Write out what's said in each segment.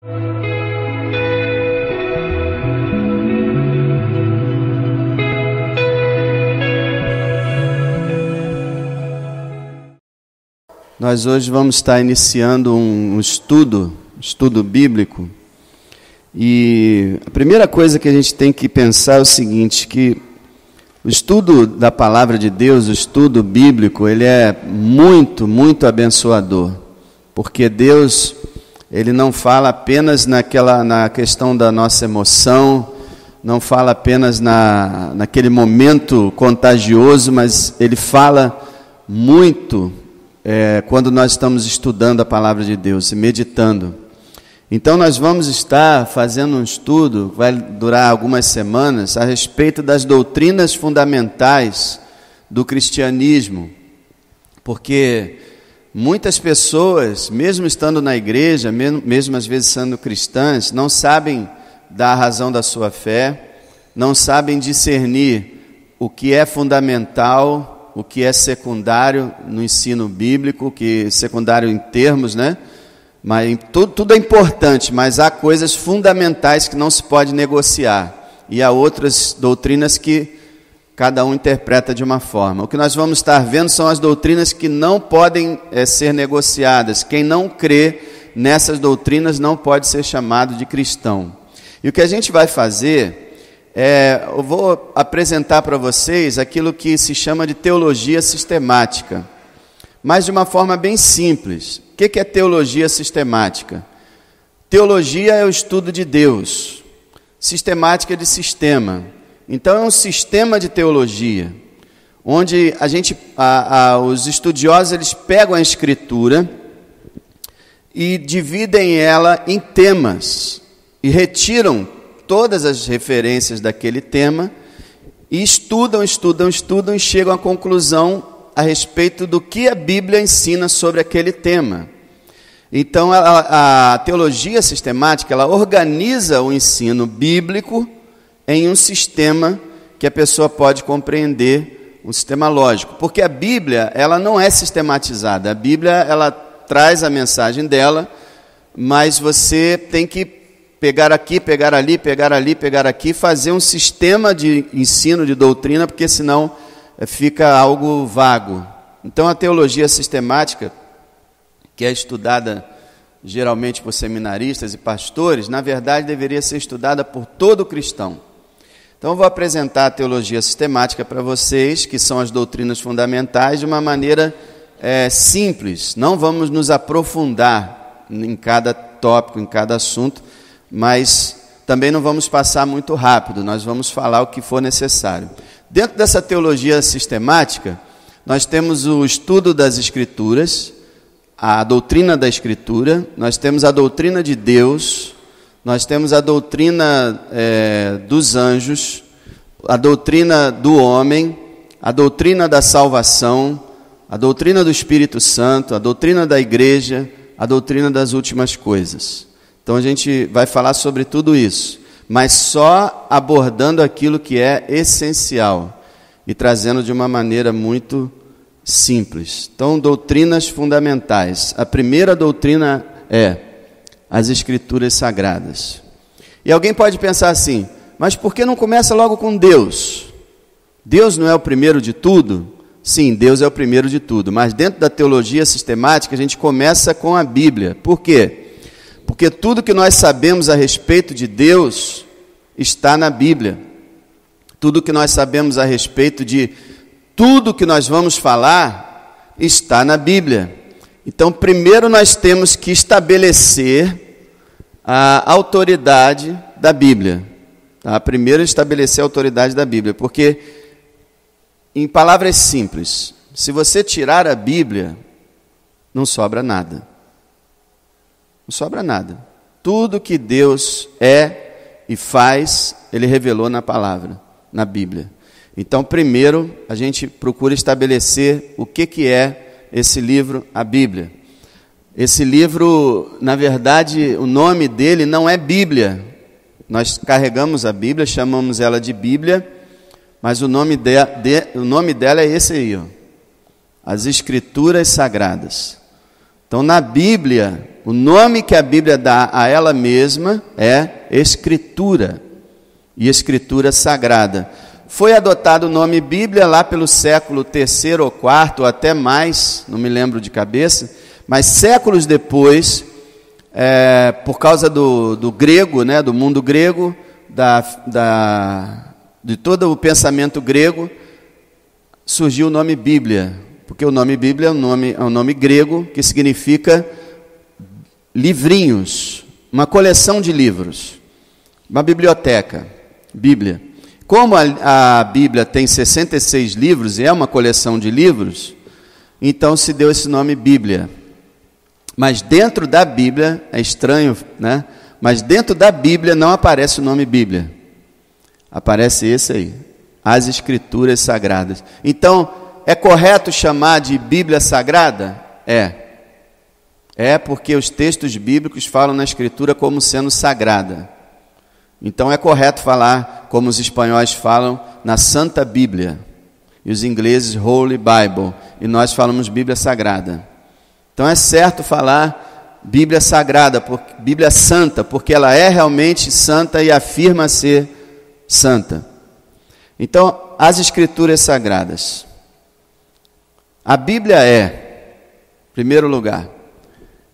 Nós hoje vamos estar iniciando um estudo bíblico, e a primeira coisa que a gente tem que pensar é o seguinte, que o estudo da palavra de Deus, o estudo bíblico, ele é muito, muito abençoador, porque Deus, ele não fala apenas na questão da nossa emoção, não fala apenas naquele momento contagioso, mas ele fala muito quando nós estamos estudando a palavra de Deus e meditando. Então nós vamos estar fazendo um estudo, vai durar algumas semanas, a respeito das doutrinas fundamentais do cristianismo, porque muitas pessoas, mesmo estando na igreja, mesmo às vezes sendo cristãs, não sabem da razão da sua fé, não sabem discernir o que é fundamental, o que é secundário no ensino bíblico, que secundário em termos, né? Mas tudo é importante, mas há coisas fundamentais que não se pode negociar, e há outras doutrinas que cada um interpreta de uma forma. O que nós vamos estar vendo são as doutrinas que não podem ser negociadas. Quem não crê nessas doutrinas não pode ser chamado de cristão. E o que a gente vai fazer eu vou apresentar para vocês aquilo que se chama de teologia sistemática, mas de uma forma bem simples. O que é teologia sistemática? Teologia é o estudo de Deus, sistemática é de sistema. Então é um sistema de teologia, onde os estudiosos eles pegam a Escritura e dividem ela em temas, e retiram todas as referências daquele tema, e estudam e chegam à conclusão a respeito do que a Bíblia ensina sobre aquele tema. Então a teologia sistemática, ela organiza o ensino bíblico em um sistema que a pessoa pode compreender, um sistema lógico, porque a Bíblia, ela não é sistematizada. A Bíblia, ela traz a mensagem dela, mas você tem que pegar aqui, pegar ali, pegar ali, pegar aqui, fazer um sistema de ensino, de doutrina, porque senão fica algo vago. Então a teologia sistemática, que é estudada geralmente por seminaristas e pastores, na verdade deveria ser estudada por todo cristão. Então eu vou apresentar a teologia sistemática para vocês, que são as doutrinas fundamentais, de uma maneira simples. Não vamos nos aprofundar em cada tópico, em cada assunto, mas também não vamos passar muito rápido, nós vamos falar o que for necessário. Dentro dessa teologia sistemática, nós temos o estudo das Escrituras, a doutrina da Escritura, nós temos a doutrina de Deus, nós temos a doutrina dos anjos, a doutrina do homem, a doutrina da salvação, a doutrina do Espírito Santo, a doutrina da igreja, a doutrina das últimas coisas. Então a gente vai falar sobre tudo isso, mas só abordando aquilo que é essencial e trazendo de uma maneira muito simples. Então, doutrinas fundamentais. A primeira doutrina é as Escrituras Sagradas. E alguém pode pensar assim, mas por que não começa logo com Deus? Deus não é o primeiro de tudo? Sim, Deus é o primeiro de tudo, mas dentro da teologia sistemática a gente começa com a Bíblia. Por quê? Porque tudo que nós sabemos a respeito de Deus está na Bíblia. Tudo que nós sabemos a respeito de tudo que nós vamos falar está na Bíblia. Então, primeiro nós temos que estabelecer a autoridade da Bíblia. Tá? Primeiro estabelecer a autoridade da Bíblia, porque, em palavras simples, se você tirar a Bíblia, não sobra nada. Não sobra nada. Tudo que Deus é e faz, Ele revelou na palavra, na Bíblia. Então, primeiro, a gente procura estabelecer o que é esse livro, a Bíblia. Esse livro, na verdade, o nome dele não é Bíblia. Nós carregamos a Bíblia, chamamos ela de Bíblia, mas o nome dela é esse aí, ó, as Escrituras Sagradas. Então, na Bíblia, o nome que a Bíblia dá a ela mesma é Escritura, e Escritura Sagrada. Foi adotado o nome Bíblia lá pelo século III ou IV, ou até mais, não me lembro de cabeça, mas séculos depois, por causa do grego, né, do mundo grego, de todo o pensamento grego, surgiu o nome Bíblia, porque o nome Bíblia é um nome grego que significa livrinhos, uma coleção de livros, uma biblioteca, Bíblia. Como a Bíblia tem 66 livros e é uma coleção de livros, então se deu esse nome Bíblia. Mas dentro da Bíblia, é estranho, né? Mas dentro da Bíblia não aparece o nome Bíblia. Aparece esse aí, as Escrituras Sagradas. Então, é correto chamar de Bíblia Sagrada? É porque os textos bíblicos falam na Escritura como sendo sagrada. Então é correto falar, como os espanhóis falam, na Santa Bíblia. E os ingleses, Holy Bible. E nós falamos Bíblia Sagrada. Então é certo falar Bíblia Sagrada, Bíblia Santa, porque ela é realmente santa e afirma ser santa. Então, as Escrituras Sagradas. A Bíblia é, em primeiro lugar,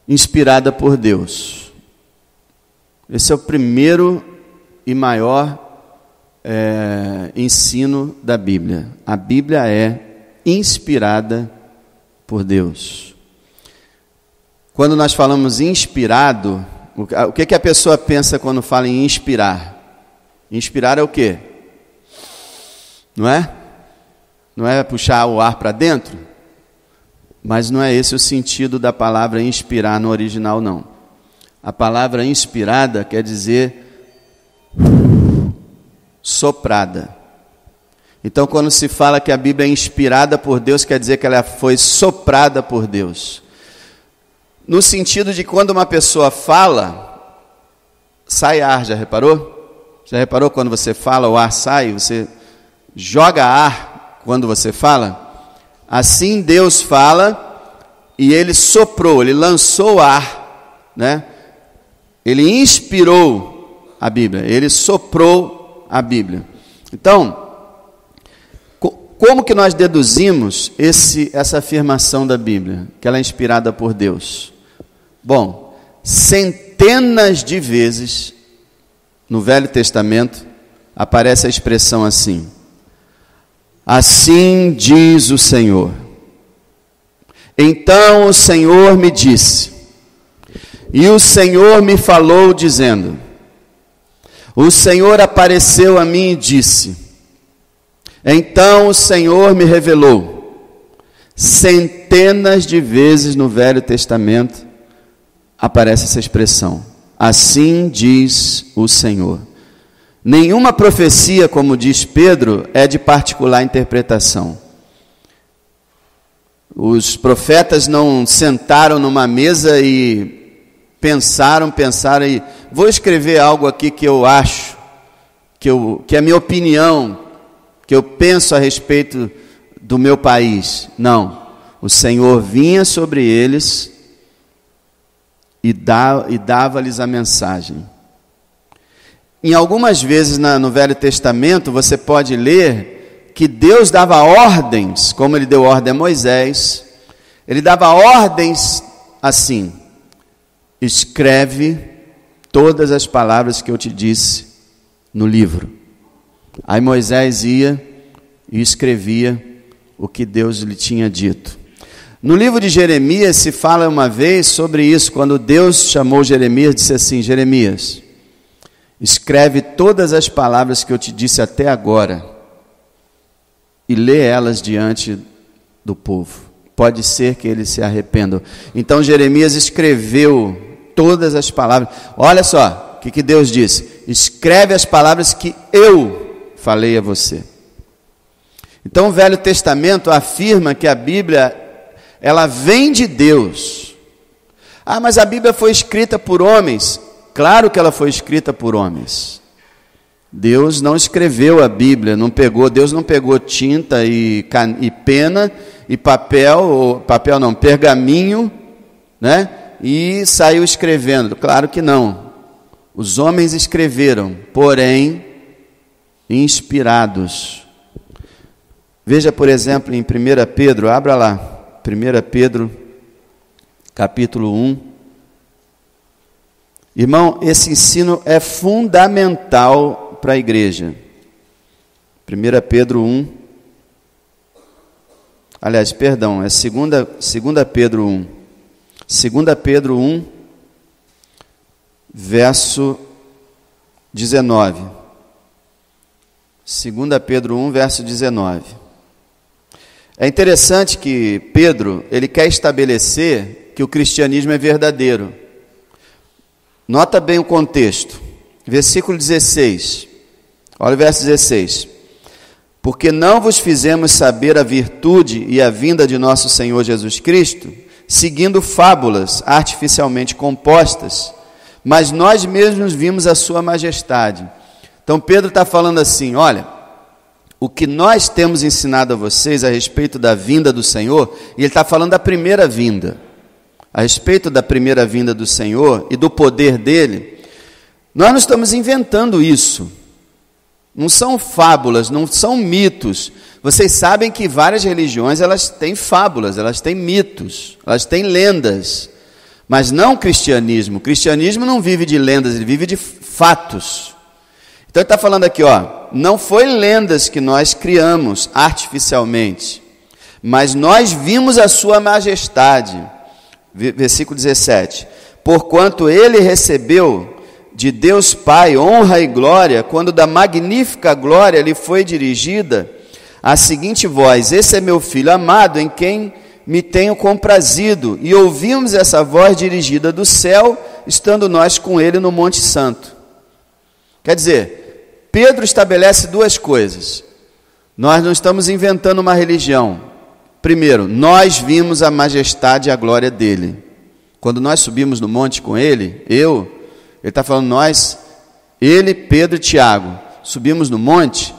inspirada por Deus. Esse é o primeiro e maior ensino da Bíblia. A Bíblia é inspirada por Deus. Quando nós falamos inspirado, o que a pessoa pensa quando fala em inspirar? Inspirar é o quê? Não é? Não é puxar o ar para dentro? Mas não é esse o sentido da palavra inspirar no original, não. A palavra inspirada quer dizer soprada. Então, quando se fala que a Bíblia é inspirada por Deus, quer dizer que ela foi soprada por Deus. No sentido de quando uma pessoa fala, sai ar, já reparou? Já reparou quando você fala, o ar sai, você joga ar quando você fala? Assim Deus fala e Ele soprou, Ele lançou ar, né? Ele inspirou a Bíblia, Ele soprou a Bíblia. Então, como que nós deduzimos essa afirmação da Bíblia, que ela é inspirada por Deus? Bom, centenas de vezes no Velho Testamento aparece a expressão assim: assim diz o Senhor. Então o Senhor me disse, e o Senhor me falou dizendo, o Senhor apareceu a mim e disse, então o Senhor me revelou. Centenas de vezes no Velho Testamento aparece essa expressão, assim diz o Senhor. Nenhuma profecia, como diz Pedro, é de particular interpretação. Os profetas não sentaram numa mesa e pensaram e vou escrever algo aqui que eu acho, que é a minha opinião, que eu penso a respeito do meu país. Não, o Senhor vinha sobre eles e dava-lhes a mensagem. Em algumas vezes no Velho Testamento, você pode ler que Deus dava ordens, como Ele deu ordem a Moisés, Ele dava ordens assim, escreve todas as palavras que eu te disse no livro. Aí Moisés ia e escrevia o que Deus lhe tinha dito. No livro de Jeremias se fala uma vez sobre isso, quando Deus chamou Jeremias, disse assim, Jeremias, escreve todas as palavras que eu te disse até agora e lê elas diante do povo. Pode ser que eles se arrependam. Então Jeremias escreveu todas as palavras. Olha só, o que Deus disse? Escreve as palavras que eu falei a você. Então o Velho Testamento afirma que a Bíblia, ela vem de Deus. Ah, mas a Bíblia foi escrita por homens. Claro que ela foi escrita por homens. Deus não escreveu a Bíblia, Deus não pegou tinta e pena e pergaminho né? E saiu escrevendo. Claro que não. Os homens escreveram, porém inspirados. Veja, por exemplo, em 1 Pedro, abra lá, 1 Pedro, capítulo 1. Irmão, esse ensino é fundamental para a igreja. 1 Pedro 1, aliás, perdão, é 2 Pedro 1. 2 Pedro 1, verso 19. 2 Pedro 1, verso 19. É interessante que Pedro, ele quer estabelecer que o cristianismo é verdadeiro. Nota bem o contexto. Versículo 16. Olha o verso 16. Porque não vos fizemos saber a virtude e a vinda de nosso Senhor Jesus Cristo, seguindo fábulas artificialmente compostas, mas nós mesmos vimos a sua majestade. Então Pedro está falando assim, olha, o que nós temos ensinado a vocês a respeito da vinda do Senhor, e ele está falando da primeira vinda, a respeito da primeira vinda do Senhor e do poder dele, nós não estamos inventando isso. Não são fábulas, não são mitos. Vocês sabem que várias religiões, elas têm fábulas, elas têm mitos, elas têm lendas. Mas não o cristianismo. O cristianismo não vive de lendas, ele vive de fatos. Então ele está falando aqui, ó, não foi lendas que nós criamos artificialmente, mas nós vimos a sua majestade. Versículo 17. Porquanto ele recebeu de Deus Pai, honra e glória, quando da magnífica glória lhe foi dirigida a seguinte voz: esse é meu filho amado, em quem me tenho comprazido. E ouvimos essa voz dirigida do céu, estando nós com ele no Monte Santo. Quer dizer, Pedro estabelece duas coisas. Nós não estamos inventando uma religião. Primeiro, nós vimos a majestade e a glória dele. Quando nós subimos no monte com ele, ele está falando nós, ele, Pedro e Tiago, subimos no monte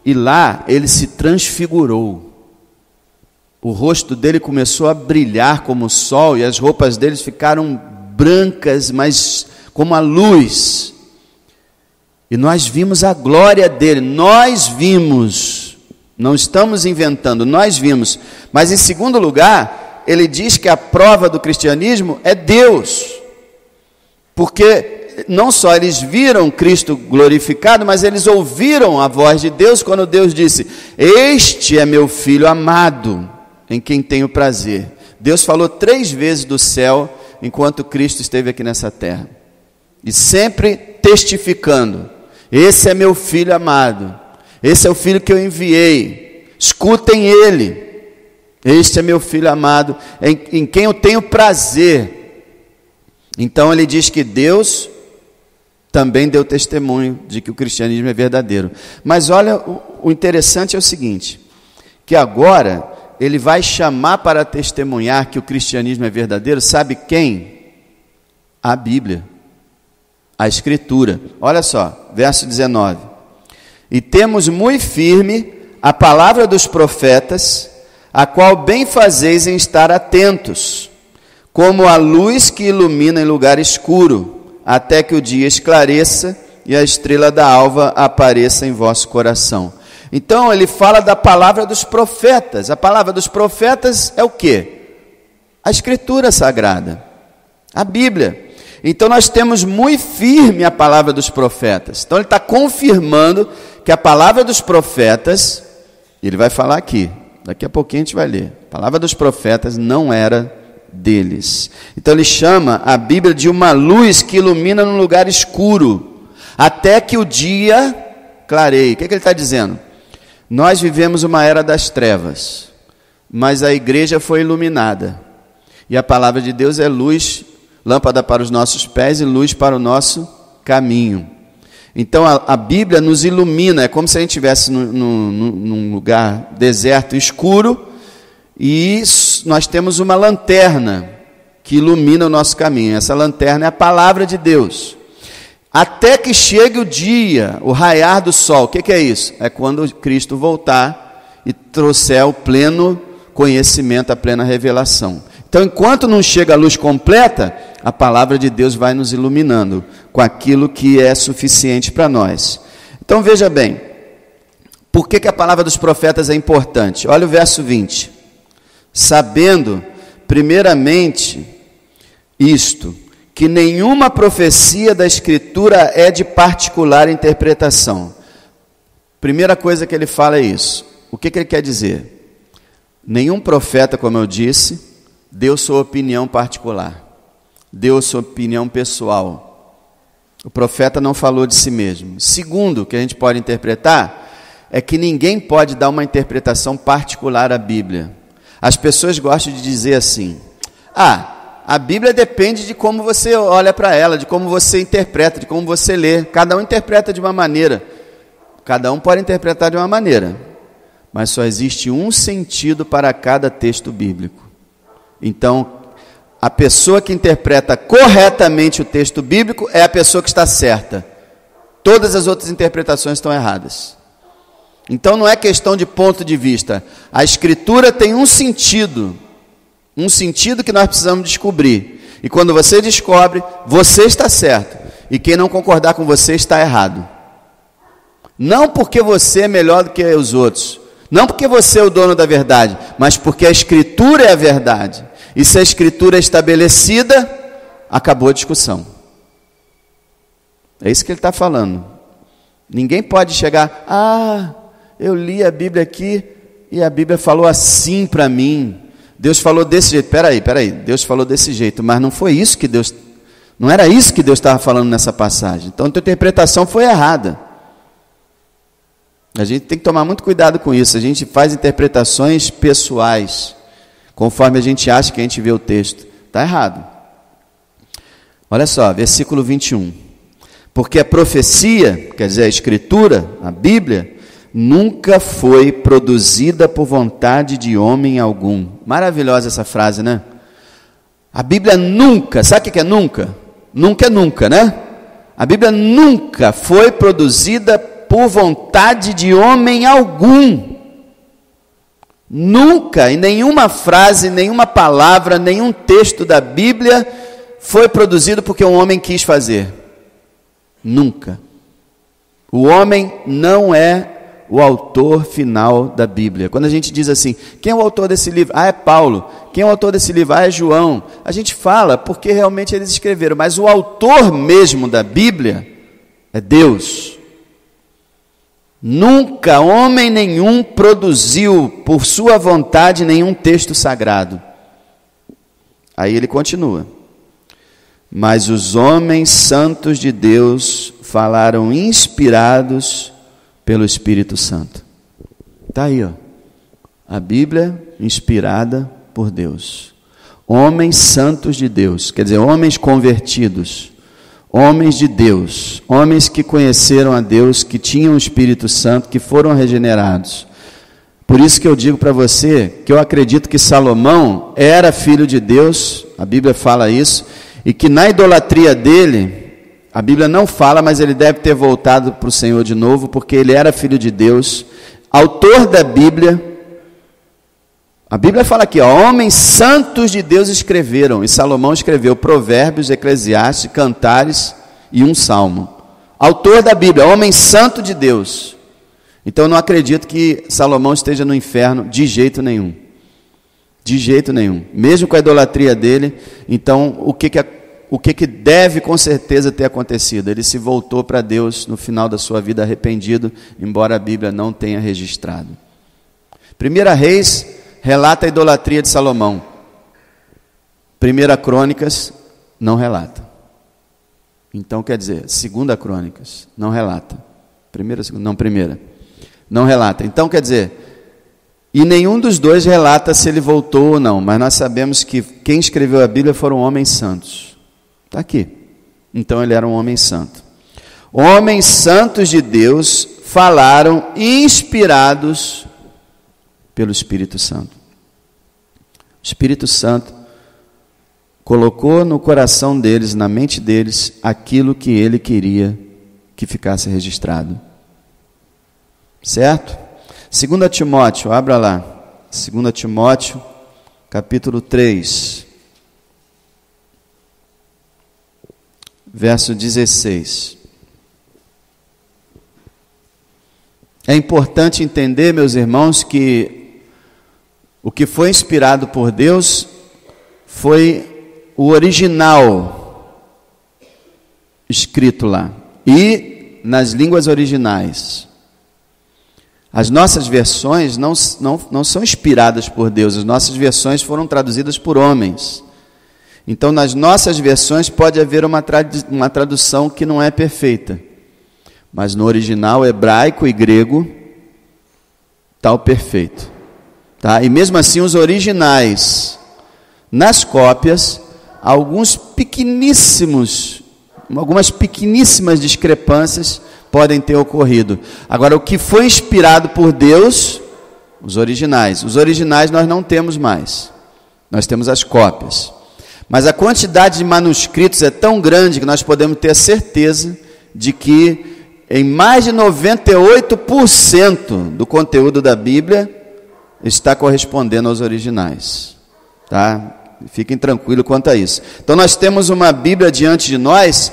e lá ele se transfigurou. O rosto dele começou a brilhar como o sol e as roupas deles ficaram brancas, mas como a luz. E nós vimos a glória dele, nós vimos, não estamos inventando, nós vimos. Mas em segundo lugar, ele diz que a prova do cristianismo é Deus, porque não só eles viram Cristo glorificado, mas eles ouviram a voz de Deus quando Deus disse: este é meu filho amado, em quem tenho prazer. Deus falou 3 vezes do céu enquanto Cristo esteve aqui nessa terra, e sempre testificando: esse é meu filho amado, esse é o filho que eu enviei, escutem ele, este é meu filho amado, em quem eu tenho prazer. Então ele diz que Deus também deu testemunho de que o cristianismo é verdadeiro. Mas olha, o interessante é o seguinte, que agora ele vai chamar para testemunhar que o cristianismo é verdadeiro, sabe quem? A Bíblia, a Escritura. Olha só, verso 19. E temos muito firme a palavra dos profetas, a qual bem fazeis em estar atentos, como a luz que ilumina em lugar escuro, até que o dia esclareça e a estrela da alva apareça em vosso coração. Então ele fala da palavra dos profetas. A palavra dos profetas é o quê? A Escritura Sagrada, a Bíblia. Então nós temos muito firme a palavra dos profetas. Então ele está confirmando que a palavra dos profetas, ele vai falar aqui, daqui a pouquinho a gente vai ler, a palavra dos profetas não era deles. Então ele chama a Bíblia de uma luz que ilumina num lugar escuro, até que o dia clareie. O que ele está dizendo? Nós vivemos uma era das trevas, mas a igreja foi iluminada, e a palavra de Deus é luz, lâmpada para os nossos pés e luz para o nosso caminho. Então a Bíblia nos ilumina, é como se a gente estivesse num lugar deserto, escuro, e nós temos uma lanterna que ilumina o nosso caminho. Essa lanterna é a palavra de Deus. Até que chegue o dia, o raiar do sol. O que é isso? É quando Cristo voltar e trouxer o pleno conhecimento, a plena revelação. Então, enquanto não chega a luz completa, a palavra de Deus vai nos iluminando com aquilo que é suficiente para nós. Então, veja bem, por que a palavra dos profetas é importante? Olha o verso 20. Sabendo, primeiramente, isto, que nenhuma profecia da Escritura é de particular interpretação. Primeira coisa que ele fala é isso. O que ele quer dizer? Nenhum profeta, como eu disse, deu sua opinião particular, deu sua opinião pessoal. O profeta não falou de si mesmo. Segundo, que a gente pode interpretar, é que ninguém pode dar uma interpretação particular à Bíblia. As pessoas gostam de dizer assim, a Bíblia depende de como você olha para ela, de como você interpreta, de como você lê. Cada um interpreta de uma maneira. Cada um pode interpretar de uma maneira. Mas só existe um sentido para cada texto bíblico. Então, a pessoa que interpreta corretamente o texto bíblico é a pessoa que está certa. Todas as outras interpretações estão erradas. Então, não é questão de ponto de vista. A Escritura tem um sentido que nós precisamos descobrir. E quando você descobre, você está certo. E quem não concordar com você está errado. Não porque você é melhor do que os outros. Não porque você é o dono da verdade, mas porque a Escritura é a verdade. E se a Escritura é estabelecida, acabou a discussão. É isso que ele está falando. Ninguém pode chegar, eu li a Bíblia aqui e a Bíblia falou assim para mim. Deus falou desse jeito. Peraí, Deus falou desse jeito, mas não foi isso que Deus... Não era isso que Deus estava falando nessa passagem. Então a tua interpretação foi errada. A gente tem que tomar muito cuidado com isso. A gente faz interpretações pessoais, conforme a gente acha que a gente vê o texto. Está errado. Olha só, versículo 21. Porque a profecia, quer dizer, a Escritura, a Bíblia, nunca foi produzida por vontade de homem algum. Maravilhosa essa frase, né? A Bíblia nunca, sabe o que é nunca? Nunca é nunca, né? A Bíblia nunca foi produzida por vontade de homem algum. Nunca, em nenhuma frase, nenhuma palavra, nenhum texto da Bíblia foi produzido porque um homem quis fazer. Nunca. O homem não é o autor final da Bíblia. Quando a gente diz assim, quem é o autor desse livro? É Paulo. Quem é o autor desse livro? É João. A gente fala porque realmente eles escreveram, mas o autor mesmo da Bíblia é Deus. Nunca homem nenhum produziu por sua vontade nenhum texto sagrado. Aí ele continua. Mas os homens santos de Deus falaram inspirados pelo Espírito Santo. Está aí, ó. A Bíblia inspirada por Deus. Homens santos de Deus, quer dizer, homens convertidos, homens de Deus, homens que conheceram a Deus, que tinham o Espírito Santo, que foram regenerados. Por isso que eu digo para você, que eu acredito que Salomão era filho de Deus, a Bíblia fala isso, e que na idolatria dele, a Bíblia não fala, mas ele deve ter voltado para o Senhor de novo, porque ele era filho de Deus, autor da Bíblia. A Bíblia fala aqui, ó, homens santos de Deus escreveram, e Salomão escreveu Provérbios, Eclesiastes, Cantares e um Salmo. Autor da Bíblia, homem santo de Deus. Então eu não acredito que Salomão esteja no inferno de jeito nenhum. De jeito nenhum. Mesmo com a idolatria dele, então o que deve com certeza ter acontecido? Ele se voltou para Deus no final da sua vida arrependido, embora a Bíblia não tenha registrado. 1 Reis relata a idolatria de Salomão. 1 Crônicas não relata. Então quer dizer, 2 Crônicas não relata. Primeira. Não relata. Então quer dizer, e nenhum dos dois relata se ele voltou ou não, mas nós sabemos que quem escreveu a Bíblia foram homens santos. Está aqui. Então ele era um homem santo. Homens santos de Deus falaram inspirados pelo Espírito Santo. O Espírito Santo colocou no coração deles, na mente deles, aquilo que ele queria que ficasse registrado. Certo? 2 Timóteo, abra lá. 2 Timóteo, capítulo 3, verso 16. É importante entender, meus irmãos, que o que foi inspirado por Deus foi o original escrito lá e nas línguas originais. As nossas versões não são inspiradas por Deus, as nossas versões foram traduzidas por homens. Então, nas nossas versões pode haver uma tradução que não é perfeita, mas no original hebraico e grego está o perfeito. Tá? E mesmo assim, os originais, nas cópias, algumas pequeníssimas discrepâncias podem ter ocorrido. Agora, o que foi inspirado por Deus, os originais nós não temos mais, nós temos as cópias. Mas a quantidade de manuscritos é tão grande que nós podemos ter a certeza de que em mais de 98% do conteúdo da Bíblia está correspondendo aos originais. Tá? Fiquem tranquilos quanto a isso. Então nós temos uma Bíblia diante de nós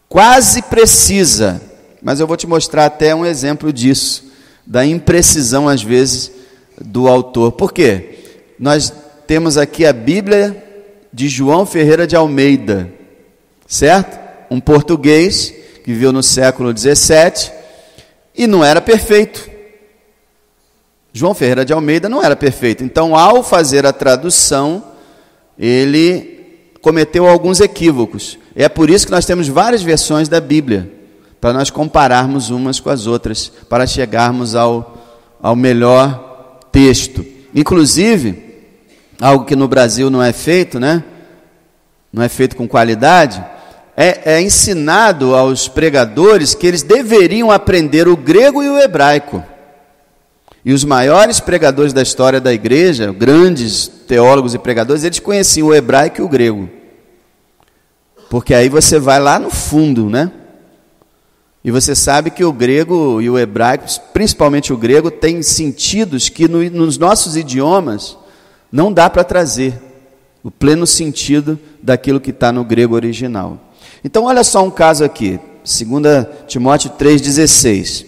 quase precisa, mas eu vou te mostrar até um exemplo disso, da imprecisão às vezes do autor. Por quê? Nós temos aqui a Bíblia de João Ferreira de Almeida, certo? Um português que viveu no século 17 e não era perfeito. João Ferreira de Almeida não era perfeito. Então, ao fazer a tradução, ele cometeu alguns equívocos. É por isso que nós temos várias versões da Bíblia, para nós compararmos umas com as outras, para chegarmos ao melhor texto. Inclusive, algo que no Brasil não é feito, né? Não é feito com qualidade, é ensinado aos pregadores que eles deveriam aprender o grego e o hebraico. E os maiores pregadores da história da igreja, grandes teólogos e pregadores, eles conheciam o hebraico e o grego. Porque aí você vai lá no fundo, né? E você sabe que o grego e o hebraico, principalmente o grego, tem sentidos que nos nossos idiomas não dá para trazer o pleno sentido daquilo que está no grego original. Então, olha só um caso aqui, 2 Timóteo 3,16.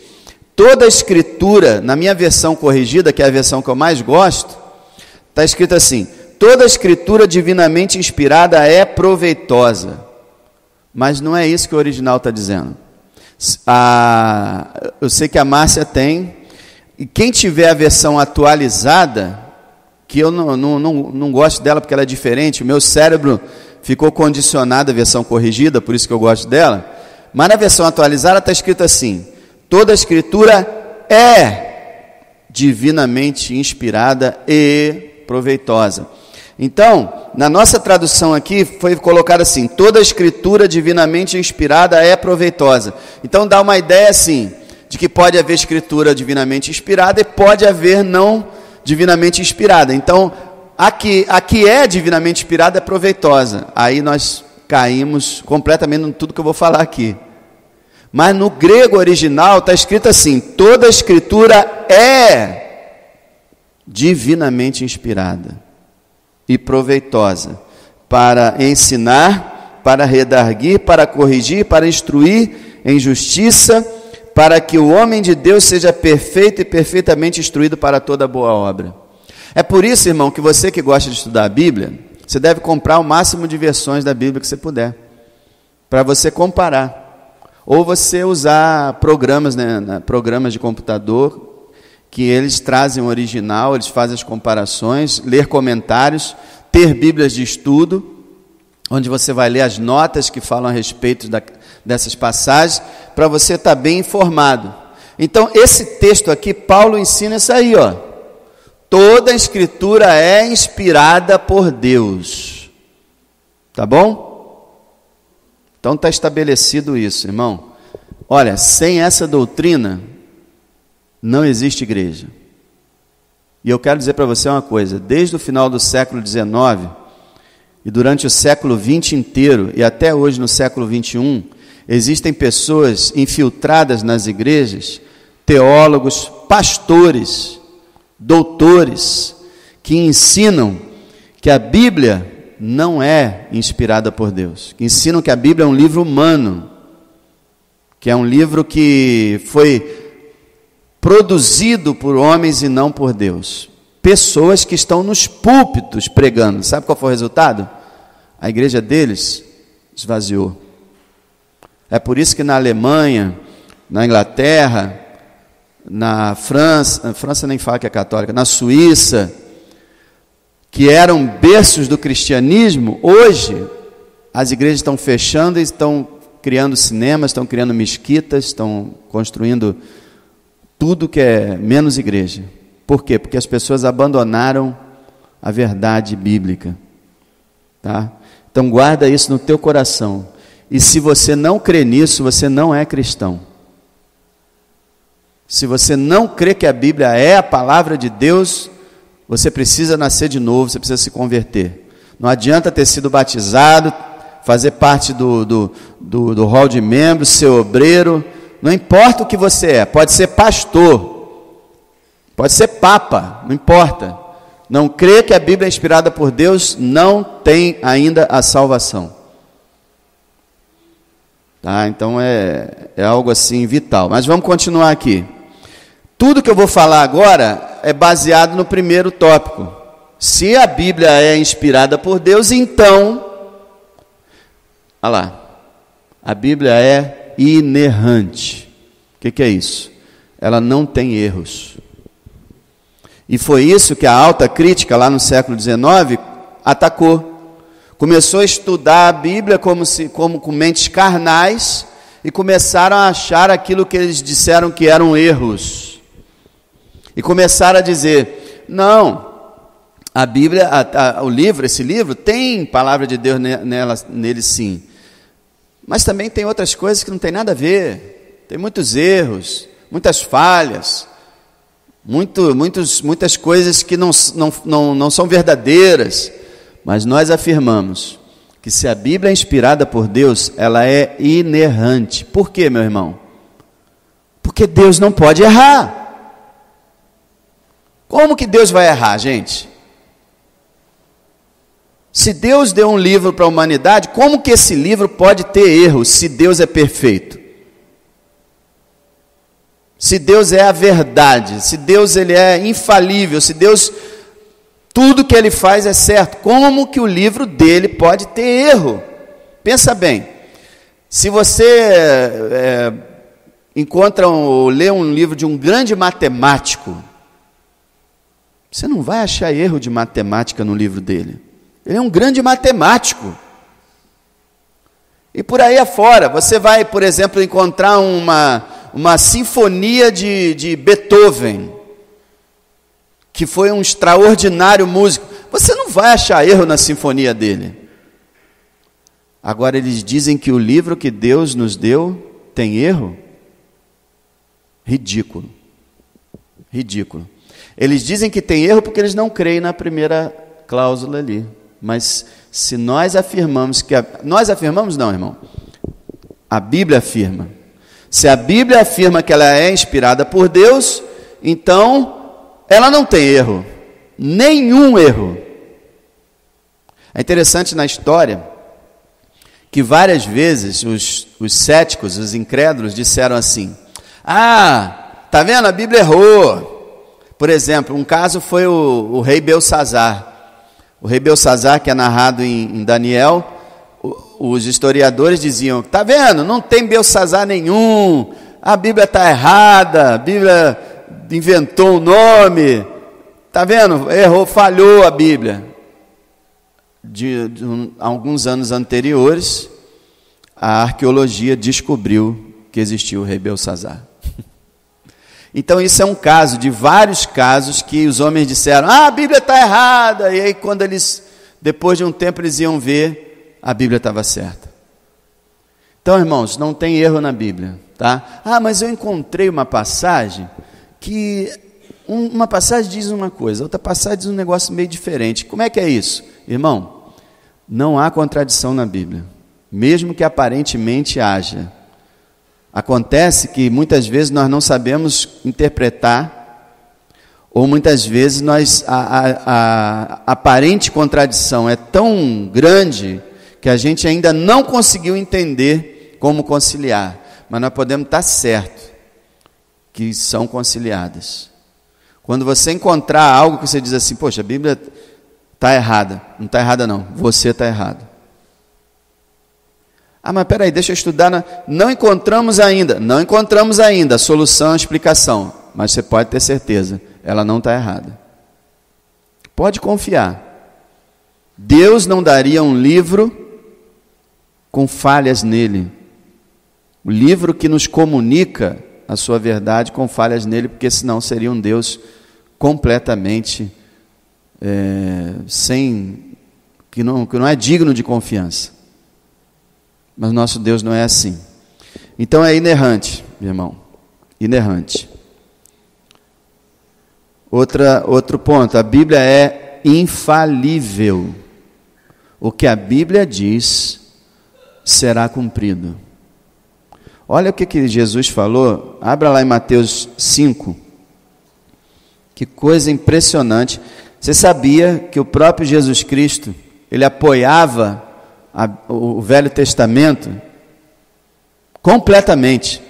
Toda a escritura, na minha versão corrigida, que é a versão que eu mais gosto, está escrito assim: toda a escritura divinamente inspirada é proveitosa. Mas não é isso que o original está dizendo. Eu sei que a Márcia tem, e quem tiver a versão atualizada, que eu não gosto dela porque ela é diferente, o meu cérebro ficou condicionado à versão corrigida, por isso que eu gosto dela, mas na versão atualizada está escrito assim: toda a escritura é divinamente inspirada e proveitosa. Então, na nossa tradução aqui, foi colocado assim: toda a escritura divinamente inspirada é proveitosa. Então, dá uma ideia assim, de que pode haver escritura divinamente inspirada e pode haver não divinamente inspirada. Então, a que é divinamente inspirada é proveitosa. Aí nós caímos completamente em tudo que eu vou falar aqui. Mas no grego original está escrito assim: toda a escritura é divinamente inspirada e proveitosa para ensinar, para redarguir, para corrigir, para instruir em justiça, para que o homem de Deus seja perfeito e perfeitamente instruído para toda boa obra. É por isso, irmão, que você que gosta de estudar a Bíblia, você deve comprar o máximo de versões da Bíblia que você puder, para você comparar. Ou você usar programas, né, programas de computador, que eles trazem o original, eles fazem as comparações, ler comentários, ter bíblias de estudo, onde você vai ler as notas que falam a respeito dessas passagens, para você estar bem informado. Então, esse texto aqui, Paulo ensina isso aí, ó. Toda a escritura é inspirada por Deus. Tá bom? Então está estabelecido isso, irmão. Olha, sem essa doutrina, não existe igreja. E eu quero dizer para você uma coisa: desde o final do século XIX, e durante o século XX inteiro, e até hoje no século XXI, existem pessoas infiltradas nas igrejas, teólogos, pastores, doutores, que ensinam que a Bíblia não é inspirada por Deus, que ensinam que a Bíblia é um livro humano, que é um livro que foi produzido por homens e não por Deus. Pessoas que estão nos púlpitos pregando. Sabe qual foi o resultado? A igreja deles esvaziou. É por isso que na Alemanha, na Inglaterra, na França nem fala que é católica, na Suíça, que eram berços do cristianismo, hoje as igrejas estão fechando e estão criando cinemas, estão criando mesquitas, estão construindo tudo que é menos igreja. Por quê? Porque as pessoas abandonaram a verdade bíblica. Tá? Então guarda isso no teu coração. E se você não crê nisso, você não é cristão. Se você não crê que a Bíblia é a palavra de Deus, você precisa nascer de novo, você precisa se converter. Não adianta ter sido batizado, fazer parte do hall de membros, ser obreiro, não importa o que você é, pode ser pastor, pode ser papa, não importa. Não crê que a Bíblia é inspirada por Deus, não tem ainda a salvação. Tá? Então é algo assim vital. Mas vamos continuar aqui. Tudo que eu vou falar agora é baseado no primeiro tópico. Se a Bíblia é inspirada por Deus, então, olha lá, a Bíblia é inerrante. O que é isso? Ela não tem erros. E foi isso que a alta crítica lá no século XIX atacou. Começou a estudar a Bíblia como com mentes carnais e começaram a achar aquilo que eles disseram que eram erros. E começaram a dizer, não, a Bíblia, esse livro tem palavra de Deus nele sim. Mas também tem outras coisas que não tem nada a ver. Tem muitos erros, muitas falhas, muitas coisas que não são verdadeiras. Mas nós afirmamos que se a Bíblia é inspirada por Deus, ela é inerrante. Por quê, meu irmão? Porque Deus não pode errar. Como que Deus vai errar, gente? Se Deus deu um livro para a humanidade, como que esse livro pode ter erros se Deus é perfeito? Se Deus é a verdade, se Deus ele é infalível, se Deus, tudo que ele faz é certo, como que o livro dele pode ter erro? Pensa bem, se você encontra ou lê um livro de um grande matemático, você não vai achar erro de matemática no livro dele. Ele é um grande matemático. E por aí afora, você vai, por exemplo, encontrar uma sinfonia de Beethoven, que foi um extraordinário músico. Você não vai achar erro na sinfonia dele. Agora, eles dizem que o livro que Deus nos deu tem erro? Ridículo. Ridículo. Eles dizem que tem erro porque eles não creem na primeira cláusula ali. Mas se nós afirmamos que... Nós afirmamos não, irmão. A Bíblia afirma. Se a Bíblia afirma que ela é inspirada por Deus, então ela não tem erro. Nenhum erro. É interessante na história que várias vezes os céticos, os incrédulos disseram assim, tá vendo? A Bíblia errou. Por exemplo, um caso foi o rei Belsazar. O rei Belsazar, que é narrado em Daniel, os historiadores diziam, tá vendo? Não tem Belsazar nenhum, a Bíblia está errada, a Bíblia inventou um nome, tá vendo? Errou, falhou a Bíblia. Alguns anos anteriores, a arqueologia descobriu que existia o rei Belsazar. Então isso é um caso, de vários casos que os homens disseram, a Bíblia está errada, e aí quando depois de um tempo eles iam ver, a Bíblia estava certa. Então, irmãos, não tem erro na Bíblia, tá? Mas eu encontrei uma passagem que, uma passagem diz uma coisa, outra passagem diz um negócio meio diferente. Como é que é isso? Irmão, não há contradição na Bíblia, mesmo que aparentemente haja. Acontece que muitas vezes nós não sabemos interpretar ou muitas vezes a aparente contradição é tão grande que a gente ainda não conseguiu entender como conciliar, mas nós podemos estar certos que são conciliadas. Quando você encontrar algo que você diz assim, poxa, a Bíblia está errada. Não está errada não, você está errado. Ah, mas peraí, deixa eu estudar. Não encontramos ainda a solução, a explicação. Mas você pode ter certeza, ela não está errada. Pode confiar. Deus não daria um livro com falhas nele. O livro que nos comunica a sua verdade com falhas nele, porque senão seria um Deus completamente que não é digno de confiança. Mas nosso Deus não é assim. Então é inerrante, meu irmão, inerrante. Outro ponto, a Bíblia é infalível. O que a Bíblia diz será cumprido. Olha o que Jesus falou, abra lá em Mateus 5, que coisa impressionante. Você sabia que o próprio Jesus Cristo, ele apoiava o Velho Testamento completamente,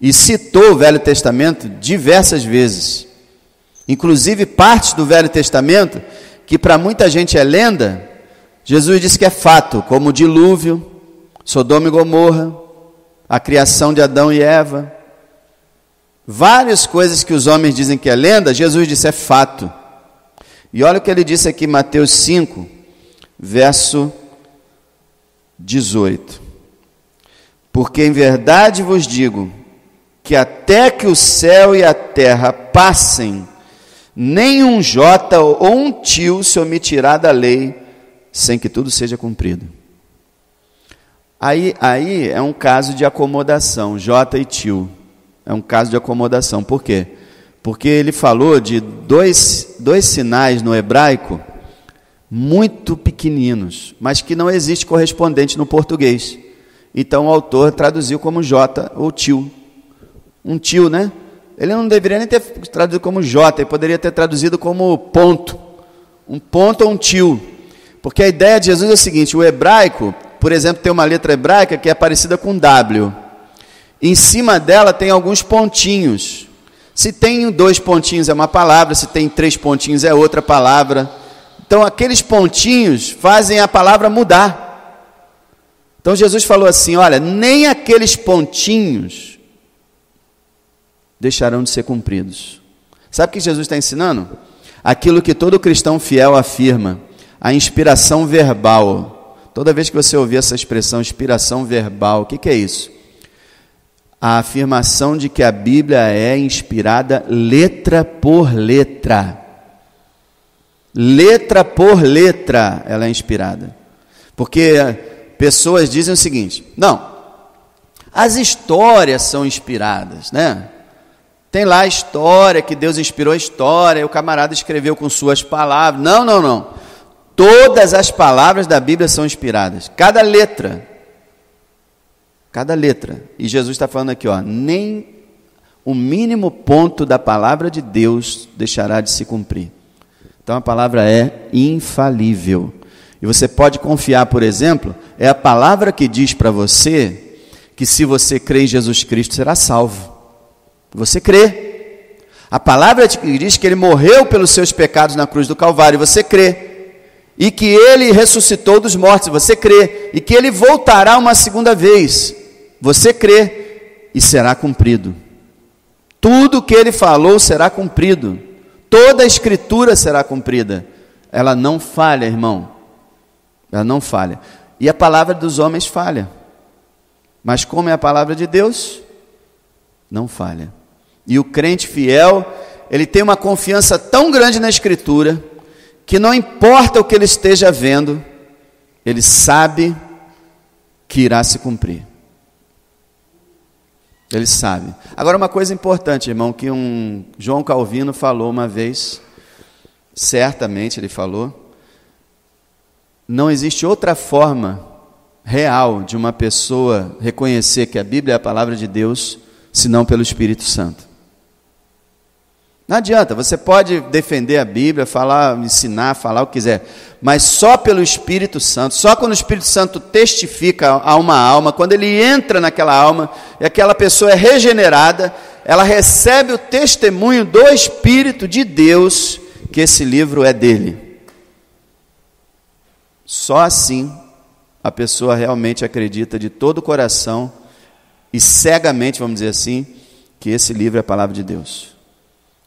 e citou o Velho Testamento diversas vezes, inclusive partes do Velho Testamento, que para muita gente é lenda, Jesus disse que é fato, como o dilúvio, Sodoma e Gomorra, a criação de Adão e Eva, várias coisas que os homens dizem que é lenda, Jesus disse é fato. E olha o que ele disse aqui em Mateus 5, verso 18. Porque em verdade vos digo, que até que o céu e a terra passem, nem um jota ou um tio se omitirá da lei, sem que tudo seja cumprido. Aí é um caso de acomodação, jota e tio. É um caso de acomodação. Por quê? Porque ele falou de dois sinais no hebraico muito pequeninos, mas que não existe correspondente no português. Então o autor traduziu como jota ou tio. Um tio, né? Ele não deveria nem ter traduzido como jota, ele poderia ter traduzido como ponto. Um ponto ou um tio. Porque a ideia de Jesus é o seguinte, o hebraico, por exemplo, tem uma letra hebraica que é parecida com W. Em cima dela tem alguns pontinhos. Se tem 2 pontinhos é uma palavra, se tem 3 pontinhos é outra palavra. Então aqueles pontinhos fazem a palavra mudar. Então Jesus falou assim, olha, nem aqueles pontinhos deixarão de ser cumpridos. Sabe o que Jesus está ensinando? Aquilo que todo cristão fiel afirma, a inspiração verbal. Toda vez que você ouvir essa expressão, inspiração verbal, o que é isso? A afirmação de que a Bíblia é inspirada letra por letra. Letra por letra ela é inspirada. Porque pessoas dizem o seguinte, não, as histórias são inspiradas, né? Tem lá a história, que Deus inspirou a história, e o camarada escreveu com suas palavras. Não. Todas as palavras da Bíblia são inspiradas. Cada letra. E Jesus está falando aqui, ó, nem o mínimo ponto da palavra de Deus deixará de se cumprir. Então a palavra é infalível. E você pode confiar, por exemplo, é a palavra que diz para você que se você crê em Jesus Cristo, será salvo. Você crê. A palavra que diz que ele morreu pelos seus pecados na cruz do Calvário, você crê. E que ele ressuscitou dos mortos, você crê. E que ele voltará uma segunda vez, você crê. E será cumprido. Tudo que ele falou será cumprido. Toda a escritura será cumprida. Ela não falha, irmão. Ela não falha. E a palavra dos homens falha. Mas como é a palavra de Deus, não falha. E o crente fiel, ele tem uma confiança tão grande na escritura, que não importa o que ele esteja vendo, ele sabe que irá se cumprir. Ele sabe. Agora uma coisa importante, irmão, que João Calvino falou uma vez, certamente ele falou, não existe outra forma real de uma pessoa reconhecer que a Bíblia é a palavra de Deus, senão pelo Espírito Santo. Não adianta, você pode defender a Bíblia, falar, ensinar, falar o que quiser, mas só pelo Espírito Santo, só quando o Espírito Santo testifica a uma alma, quando ele entra naquela alma e aquela pessoa é regenerada, ela recebe o testemunho do Espírito de Deus que esse livro é dele. Só assim a pessoa realmente acredita de todo o coração e cegamente, vamos dizer assim, que esse livro é a palavra de Deus,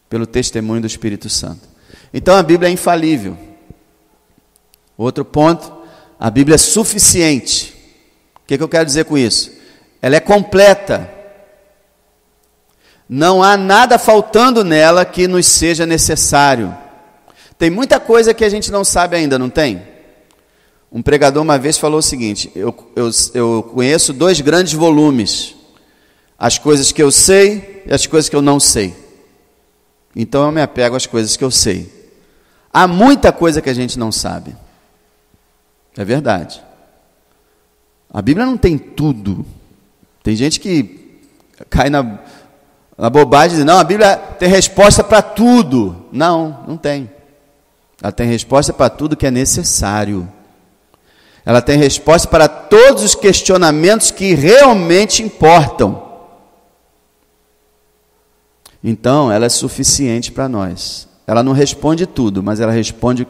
pelo testemunho do Espírito Santo. Então a Bíblia é infalível. Outro ponto, a Bíblia é suficiente. O que eu quero dizer com isso? Ela é completa. Não há nada faltando nela que nos seja necessário. Tem muita coisa que a gente não sabe ainda, não tem? Um pregador uma vez falou o seguinte: eu conheço 2 grandes volumes, as coisas que eu sei e as coisas que eu não sei. Então eu me apego às coisas que eu sei. Há muita coisa que a gente não sabe. É verdade. A Bíblia não tem tudo. Tem gente que cai na bobagem de dizer, não, a Bíblia tem resposta para tudo. Não, não tem. Ela tem resposta para tudo que é necessário. Ela tem resposta para todos os questionamentos que realmente importam. Então, ela é suficiente para nós. Ela não responde tudo, mas ela responde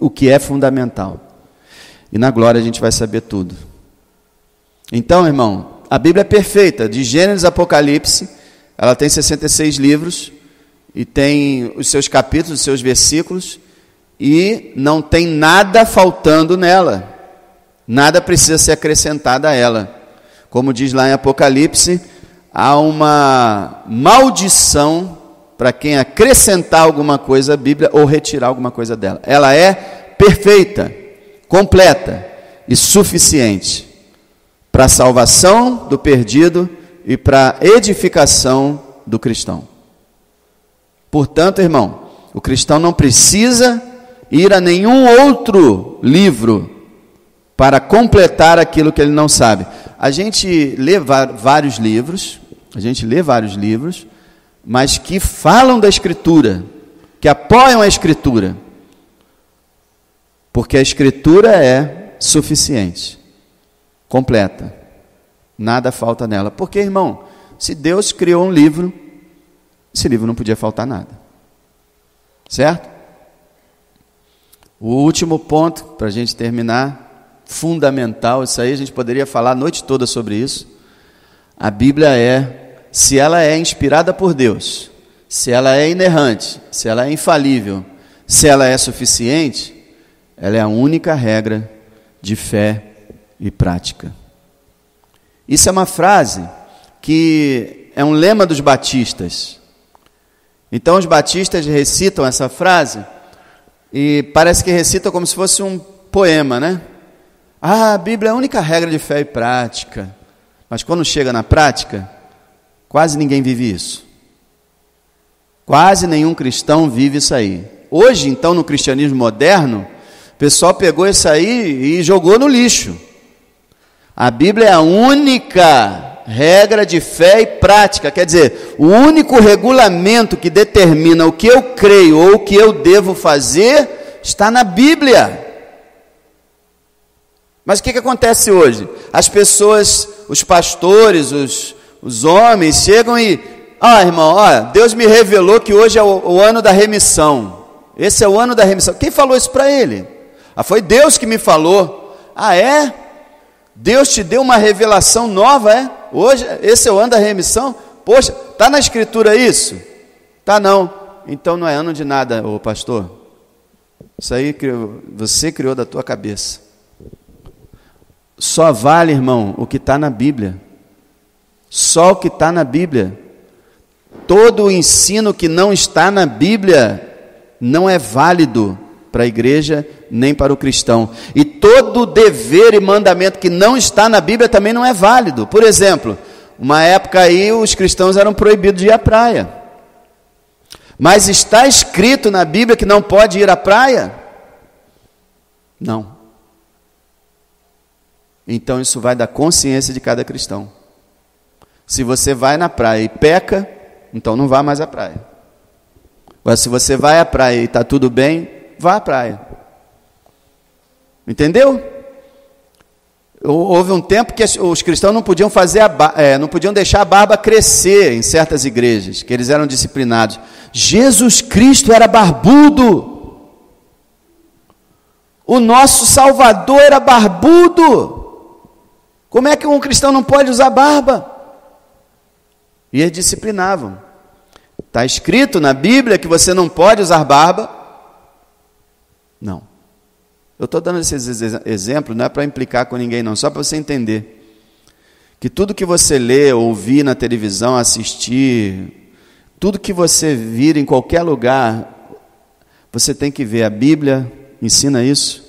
o que é fundamental. E na glória a gente vai saber tudo. Então, irmão, a Bíblia é perfeita, de Gênesis a Apocalipse. Ela tem 66 livros e tem os seus capítulos, os seus versículos, e não tem nada faltando nela. Nada precisa ser acrescentado a ela. Como diz lá em Apocalipse, há uma maldição para quem acrescentar alguma coisa à Bíblia ou retirar alguma coisa dela. Ela é perfeita, completa e suficiente para a salvação do perdido e para a edificação do cristão. Portanto, irmão, o cristão não precisa ir a nenhum outro livro para completar aquilo que ele não sabe. A gente lê vários livros, mas que falam da Escritura, que apoiam a Escritura, porque a Escritura é suficiente, completa, nada falta nela. Porque, irmão, se Deus criou um livro, esse livro não podia faltar nada, certo? O último ponto, para a gente terminar, fundamental, isso aí a gente poderia falar a noite toda sobre isso. A Bíblia se ela é inspirada por Deus, se ela é inerrante, se ela é infalível, se ela é suficiente, ela é a única regra de fé e prática. Isso é uma frase que é um lema dos batistas. Então os batistas recitam essa frase e parece que recitam como se fosse um poema, né? A Bíblia é a única regra de fé e prática. Mas quando chega na prática, quase ninguém vive isso. Quase nenhum cristão vive isso aí. Hoje, então, no cristianismo moderno, o pessoal pegou isso aí e jogou no lixo. A Bíblia é a única regra de fé e prática. Quer dizer, o único regulamento que determina o que eu creio ou o que eu devo fazer está na Bíblia. Mas o que acontece hoje? As pessoas, os pastores, os homens chegam e... irmão, Deus me revelou que hoje é o ano da remissão. Esse é o ano da remissão. Quem falou isso para ele? Foi Deus que me falou. É? Deus te deu uma revelação nova, é? Hoje, esse é o ano da remissão? Poxa, está na Escritura isso? Tá não. Então não é ano de nada, ô pastor. Isso aí você criou da tua cabeça. Só vale, irmão, o que está na Bíblia. Só o que está na Bíblia. Todo o ensino que não está na Bíblia não é válido para a igreja nem para o cristão. E todo dever e mandamento que não está na Bíblia também não é válido. Por exemplo, uma época aí os cristãos eram proibidos de ir à praia. Mas está escrito na Bíblia que não pode ir à praia? Não. Então isso vai da consciência de cada cristão. Se você vai na praia e peca, então não vá mais à praia. Agora, se você vai à praia e está tudo bem, vá à praia. Entendeu? Houve um tempo que os cristãos não podiam não podiam deixar a barba crescer em certas igrejas, que eles eram disciplinados. Jesus Cristo era barbudo. O nosso Salvador era barbudo. Como é que um cristão não pode usar barba? E eles disciplinavam. Está escrito na Bíblia que você não pode usar barba? Não. Eu estou dando esses exemplos, não é para implicar com ninguém não, só para você entender que tudo que você lê, ouvir na televisão, assistir, tudo que você vir em qualquer lugar, você tem que ver. A Bíblia ensina isso?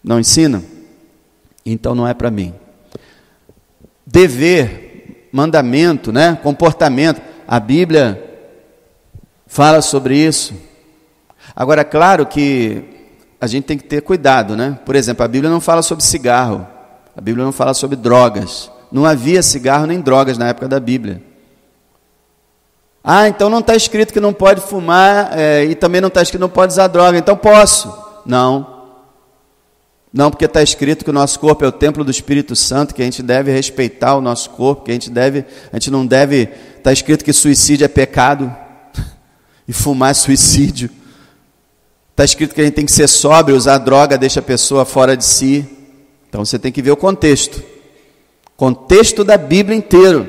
Não ensina? Então não é para mim. Dever, mandamento, né? Comportamento, a Bíblia fala sobre isso. Agora, claro que a gente tem que ter cuidado, né? Por exemplo, a Bíblia não fala sobre cigarro, a Bíblia não fala sobre drogas. Não havia cigarro nem drogas na época da Bíblia. Ah, então não está escrito que não pode fumar, e também não está escrito que não pode usar droga, então posso. Não, porque está escrito que o nosso corpo é o templo do Espírito Santo, que a gente deve respeitar o nosso corpo, que a gente não deve, está escrito que suicídio é pecado, e fumar é suicídio. Está escrito que a gente tem que ser sóbrio, usar droga deixa a pessoa fora de si. Então você tem que ver o contexto da Bíblia inteiro.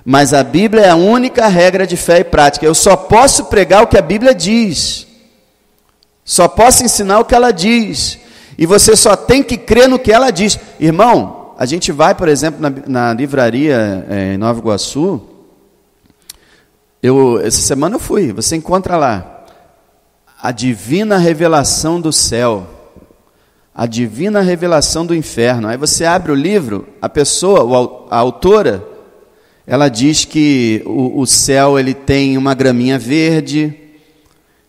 Mas a Bíblia é a única regra de fé e prática. Eu só posso pregar o que a Bíblia diz, só posso ensinar o que ela diz, e você só tem que crer no que ela diz. Irmão, a gente vai, por exemplo, na livraria em Nova Iguaçu. Essa semana eu fui, você encontra lá a divina revelação do céu, a divina revelação do inferno. Aí você abre o livro, a autora, ela diz que o céu ele tem uma graminha verde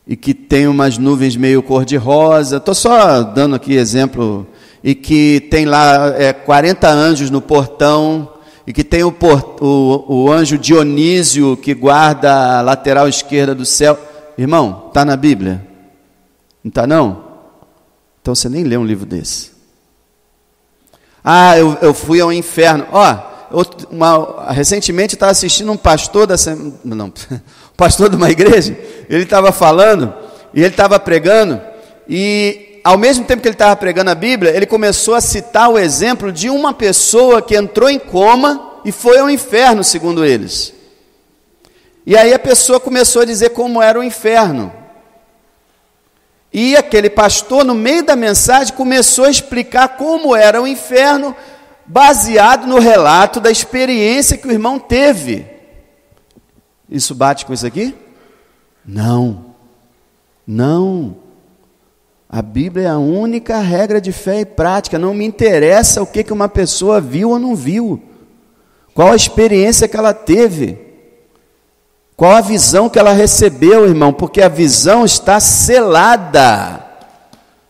e que tem umas nuvens meio cor-de-rosa. Estou só dando aqui exemplo. E que tem lá 40 anjos no portão, e que tem o anjo Dionísio que guarda a lateral esquerda do céu. Irmão, está na Bíblia? Não está não? Então você nem lê um livro desse. Ah, eu fui ao inferno. Recentemente eu estava assistindo um pastor pastor de uma igreja. Ele estava falando, e ele estava pregando, e ao mesmo tempo que ele estava pregando a Bíblia, ele começou a citar o exemplo de uma pessoa que entrou em coma e foi ao inferno, segundo eles. E aí a pessoa começou a dizer como era o inferno. E aquele pastor, no meio da mensagem, começou a explicar como era o inferno, baseado no relato da experiência que o irmão teve. Isso bate com isso aqui? Não. A Bíblia é a única regra de fé e prática. Não me interessa o que uma pessoa viu ou não viu. Qual a experiência que ela teve. Qual a visão que ela recebeu, irmão? Porque a visão está selada.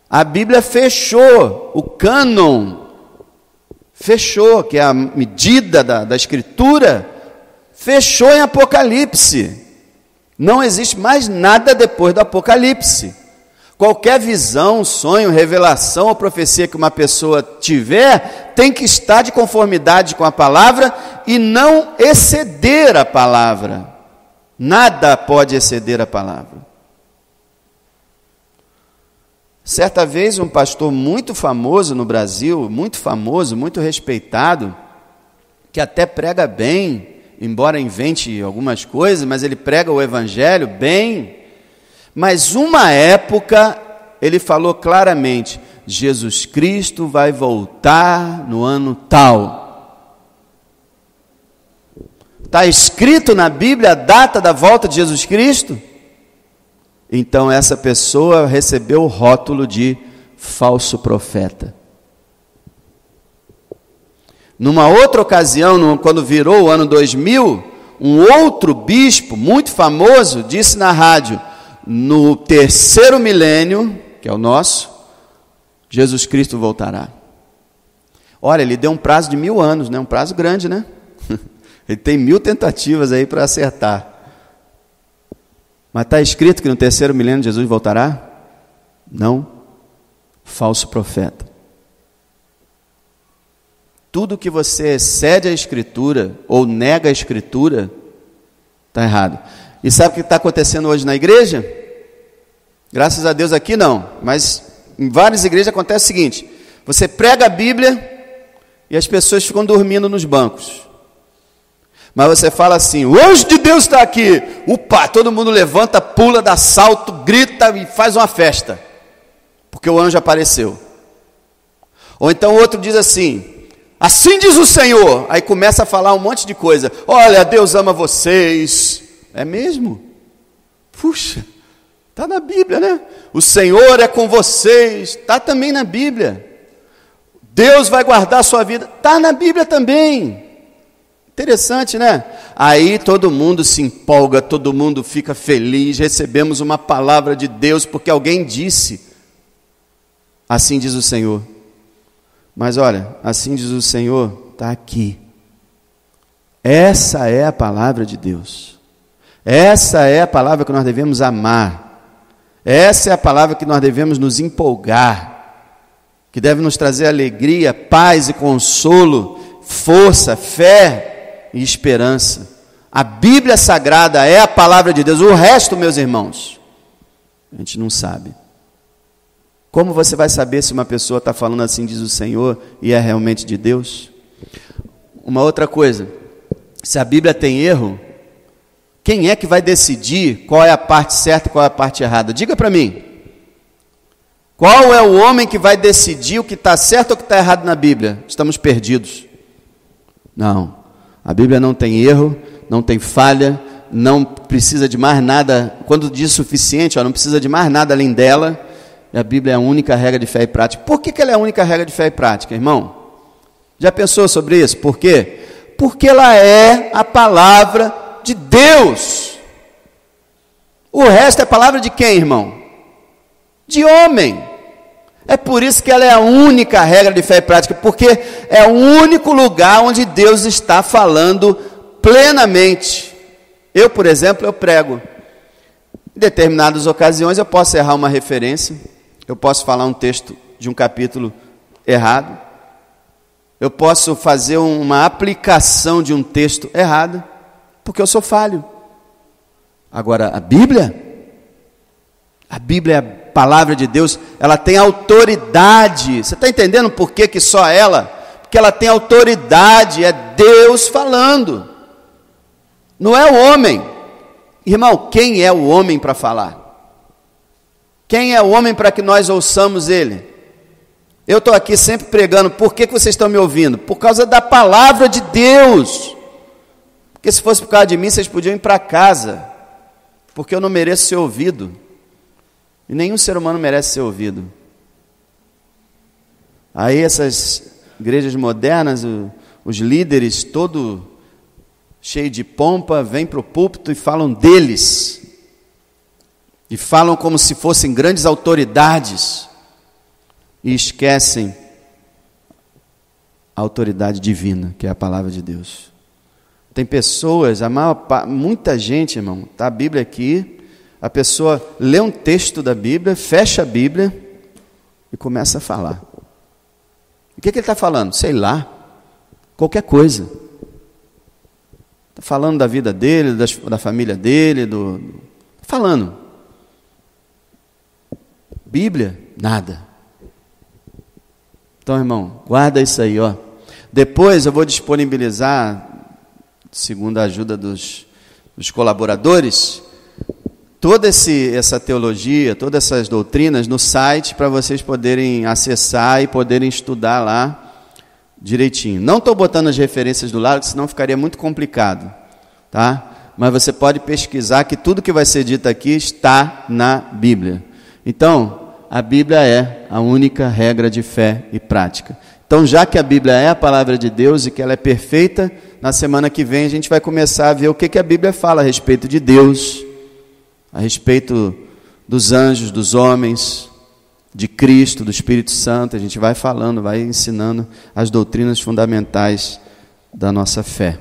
A Bíblia fechou, o cânon fechou, que é a medida da Escritura, fechou em Apocalipse. Não existe mais nada depois do Apocalipse. Qualquer visão, sonho, revelação ou profecia que uma pessoa tiver, tem que estar de conformidade com a palavra e não exceder a palavra. Nada pode exceder a palavra. Certa vez um pastor muito famoso no Brasil, muito famoso, muito respeitado, que até prega bem, embora invente algumas coisas, mas ele prega o evangelho bem. Mas uma época ele falou claramente: Jesus Cristo vai voltar no ano tal. Está escrito na Bíblia a data da volta de Jesus Cristo? Então essa pessoa recebeu o rótulo de falso profeta. Numa outra ocasião, quando virou o ano 2000, um outro bispo muito famoso disse na rádio: no terceiro milênio, que é o nosso, Jesus Cristo voltará. Olha, ele deu um prazo de 1000 anos, né? Um prazo grande, né? Ele tem 1000 tentativas aí para acertar. Mas está escrito que no 3º milênio Jesus voltará? Não. Falso profeta. Tudo que você excede a Escritura ou nega a Escritura, está errado. E sabe o que está acontecendo hoje na igreja? Graças a Deus aqui não, mas em várias igrejas acontece o seguinte: você prega a Bíblia e as pessoas ficam dormindo nos bancos. Mas você fala assim: o anjo de Deus está aqui. Upa, todo mundo levanta, pula, dá salto, grita e faz uma festa, porque o anjo apareceu. Ou então o outro diz assim: assim diz o Senhor. Aí começa a falar um monte de coisa. Olha, Deus ama vocês. É mesmo? Puxa, está na Bíblia, né? O Senhor é com vocês. Está também na Bíblia. Deus vai guardar a sua vida. Está na Bíblia também. Interessante, né? Aí todo mundo se empolga, todo mundo fica feliz. Recebemos uma palavra de Deus porque alguém disse. Assim diz o Senhor. Mas olha, assim diz o Senhor, está aqui. Essa é a palavra de Deus. Essa é a palavra que nós devemos amar. Essa é a palavra que nós devemos nos empolgar, que deve nos trazer alegria, paz e consolo, força, fé e esperança. A Bíblia Sagrada é a palavra de Deus. O resto, meus irmãos, a gente não sabe. Como você vai saber se uma pessoa está falando assim, diz o Senhor, e é realmente de Deus? Uma outra coisa, se a Bíblia tem erro, quem é que vai decidir qual é a parte certa e qual é a parte errada? Diga para mim. Qual é o homem que vai decidir o que está certo ou o que está errado na Bíblia? Estamos perdidos. Não. A Bíblia não tem erro, não tem falha, não precisa de mais nada. Quando diz suficiente, não precisa de mais nada além dela. E a Bíblia é a única regra de fé e prática. Por que ela é a única regra de fé e prática, irmão? Já pensou sobre isso? Por quê? Porque ela é a palavra de Deus. O resto é palavra de quem, irmão? De homem. É por isso que ela é a única regra de fé e prática, porque é o único lugar onde Deus está falando plenamente. Eu, por exemplo, eu prego. Em determinadas ocasiões eu posso errar uma referência, eu posso falar um texto de um capítulo errado, eu posso fazer uma aplicação de um texto errado, porque eu sou falho. Agora, a Bíblia é a palavra de Deus, ela tem autoridade. Você está entendendo por que só ela? Porque ela tem autoridade, é Deus falando, não é o homem. Irmão, quem é o homem para falar? Quem é o homem para que nós ouçamos ele? Eu estou aqui sempre pregando. Por que vocês estão me ouvindo? Por causa da palavra de Deus. Porque se fosse por causa de mim, vocês podiam ir para casa, porque eu não mereço ser ouvido, e nenhum ser humano merece ser ouvido. Aí essas igrejas modernas, os líderes, todo cheio de pompa, vêm para o púlpito e falam deles, e falam como se fossem grandes autoridades, e esquecem a autoridade divina, que é a palavra de Deus. Tem pessoas, muita gente, irmão, está a Bíblia aqui, a pessoa lê um texto da Bíblia, fecha a Bíblia e começa a falar. O que ele está falando? Sei lá, qualquer coisa. Está falando da vida dele, da família dele, falando. Bíblia, nada. Então, irmão, guarda isso aí, ó. Depois eu vou disponibilizar, segundo a ajuda dos colaboradores, toda essa teologia, todas essas doutrinas no site para vocês poderem acessar e poderem estudar lá direitinho. Não estou botando as referências do lado, senão ficaria muito complicado, tá? Mas você pode pesquisar que tudo que vai ser dito aqui está na Bíblia. Então, a Bíblia é a única regra de fé e prática. Então, já que a Bíblia é a palavra de Deus e que ela é perfeita, na semana que vem a gente vai começar a ver o que a Bíblia fala a respeito de Deus, a respeito dos anjos, dos homens, de Cristo, do Espírito Santo. A gente vai falando, vai ensinando as doutrinas fundamentais da nossa fé.